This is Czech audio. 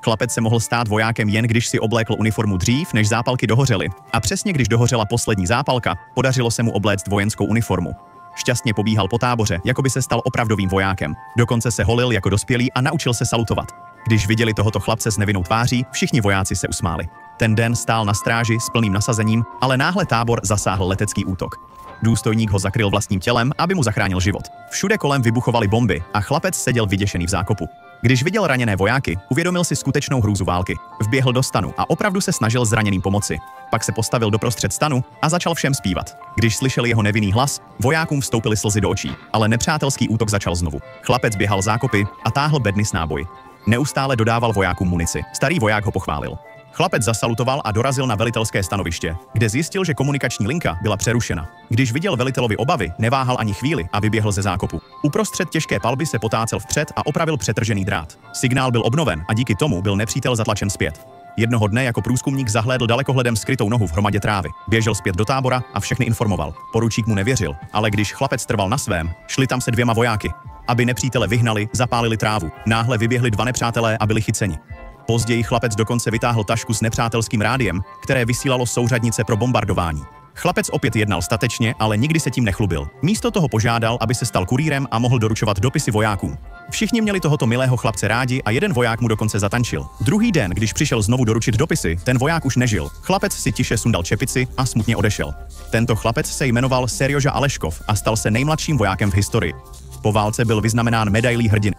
Chlapec se mohl stát vojákem jen když si oblékl uniformu dřív, než zápalky dohořely. A přesně když dohořela poslední zápalka, podařilo se mu obléct vojenskou uniformu. Šťastně pobíhal po táboře, jako by se stal opravdovým vojákem. Dokonce se holil jako dospělý a naučil se salutovat. Když viděli tohoto chlapce s nevinnou tváří, všichni vojáci se usmáli. Ten den stál na stráži s plným nasazením, ale náhle tábor zasáhl letecký útok. Důstojník ho zakryl vlastním tělem, aby mu zachránil život. Všude kolem vybuchovaly bomby a chlapec seděl vyděšený v zákopu. Když viděl raněné vojáky, uvědomil si skutečnou hrůzu války. Vběhl do stanu a opravdu se snažil zraněným pomoci. Pak se postavil doprostřed stanu a začal všem zpívat. Když slyšeli jeho nevinný hlas, vojákům vstoupily slzy do očí, ale nepřátelský útok začal znovu. Chlapec běhal zákopy a táhl bedny s náboji. Neustále dodával vojákům munici. Starý voják ho pochválil. Chlapec zasalutoval a dorazil na velitelské stanoviště, kde zjistil, že komunikační linka byla přerušena. Když viděl velitelovi obavy, neváhal ani chvíli a vyběhl ze zákopu. Uprostřed těžké palby se potácel vpřed a opravil přetržený drát. Signál byl obnoven a díky tomu byl nepřítel zatlačen zpět. Jednoho dne jako průzkumník zahlédl dalekohledem skrytou nohu v hromadě trávy. Běžel zpět do tábora a všechny informoval. Poručík mu nevěřil, ale když chlapec trval na svém, šli tam se 2 vojáky. Aby nepřítele vyhnali, zapálili trávu. Náhle vyběhli 2 nepřátelé a byli chyceni. Později chlapec dokonce vytáhl tašku s nepřátelským rádiem, které vysílalo souřadnice pro bombardování. Chlapec opět jednal statečně, ale nikdy se tím nechlubil. Místo toho požádal, aby se stal kurýrem a mohl doručovat dopisy vojákům. Všichni měli tohoto milého chlapce rádi a jeden voják mu dokonce zatančil. Druhý den, když přišel znovu doručit dopisy, ten voják už nežil. Chlapec si tiše sundal čepici a smutně odešel. Tento chlapec se jmenoval Serjoža Aleškov a stal se nejmladším vojákem v historii. Po válce byl vyznamenán medailí hrdiny.